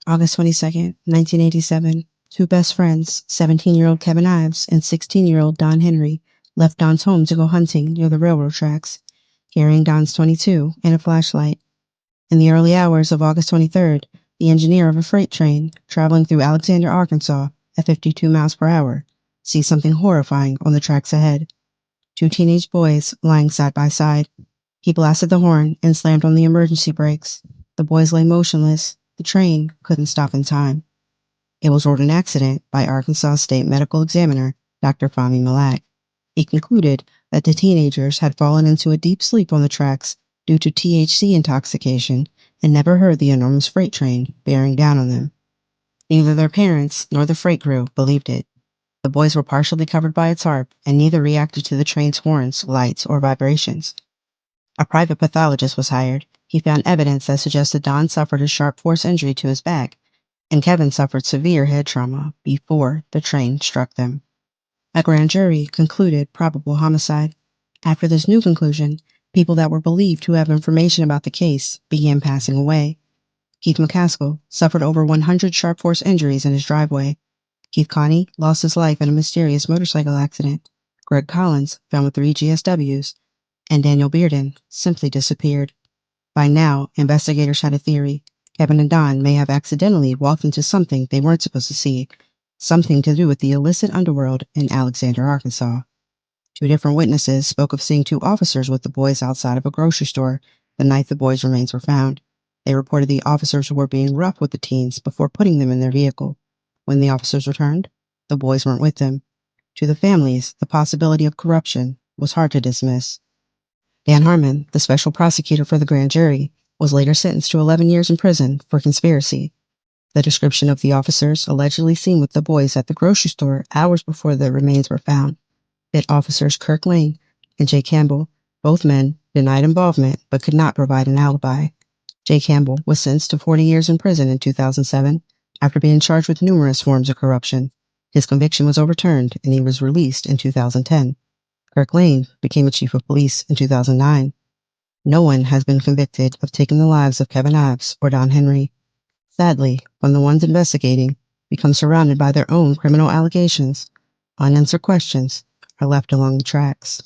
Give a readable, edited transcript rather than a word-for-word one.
August 22nd, 1987, two best friends, 17-year-old Kevin Ives and 16-year-old Don Henry, left Don's home to go hunting near the railroad tracks, carrying Don's .22 and a flashlight. In the early hours of August 23rd, the engineer of a freight train traveling through Alexander, Arkansas at 52 miles per hour sees something horrifying on the tracks ahead. Two teenage boys lying side by side. He blasted the horn and slammed on the emergency brakes. The boys lay motionless. The train couldn't stop in time. It was ruled an accident by Arkansas State Medical Examiner Dr. Fahmy Malak. He concluded that the teenagers had fallen into a deep sleep on the tracks due to THC intoxication and never heard the enormous freight train bearing down on them. Neither their parents nor the freight crew believed it. The boys were partially covered by a tarp, and neither reacted to the train's horns, lights, or vibrations. A private pathologist was hired. He found evidence that suggested Don suffered a sharp force injury to his back, and Kevin suffered severe head trauma before the train struck them. A grand jury concluded probable homicide. After this new conclusion, people that were believed to have information about the case began passing away. Keith McCaskill suffered over 100 sharp force injuries in his driveway. Keith Connie lost his life in a mysterious motorcycle accident. Greg Collins found with 3 GSWs, and Daniel Bearden simply disappeared. By now, investigators had a theory. Kevin and Don may have accidentally walked into something they weren't supposed to see, something to do with the illicit underworld in Alexander, Arkansas. Two different witnesses spoke of seeing two officers with the boys outside of a grocery store the night the boys' remains were found. They reported the officers were being rough with the teens before putting them in their vehicle. When the officers returned, the boys weren't with them. To the families, the possibility of corruption was hard to dismiss. Dan Harmon, the special prosecutor for the grand jury, was later sentenced to 11 years in prison for conspiracy. The description of the officers allegedly seen with the boys at the grocery store hours before the remains were found fit officers Kirk Lane and Jay Campbell. Both men denied involvement but could not provide an alibi. Jay Campbell was sentenced to 40 years in prison in 2007 after being charged with numerous forms of corruption. His conviction was overturned and he was released in 2010. Kirk Lane became a chief of police in 2009. No one has been convicted of taking the lives of Kevin Ives or Don Henry. Sadly, when the ones investigating become surrounded by their own criminal allegations, unanswered questions are left along the tracks.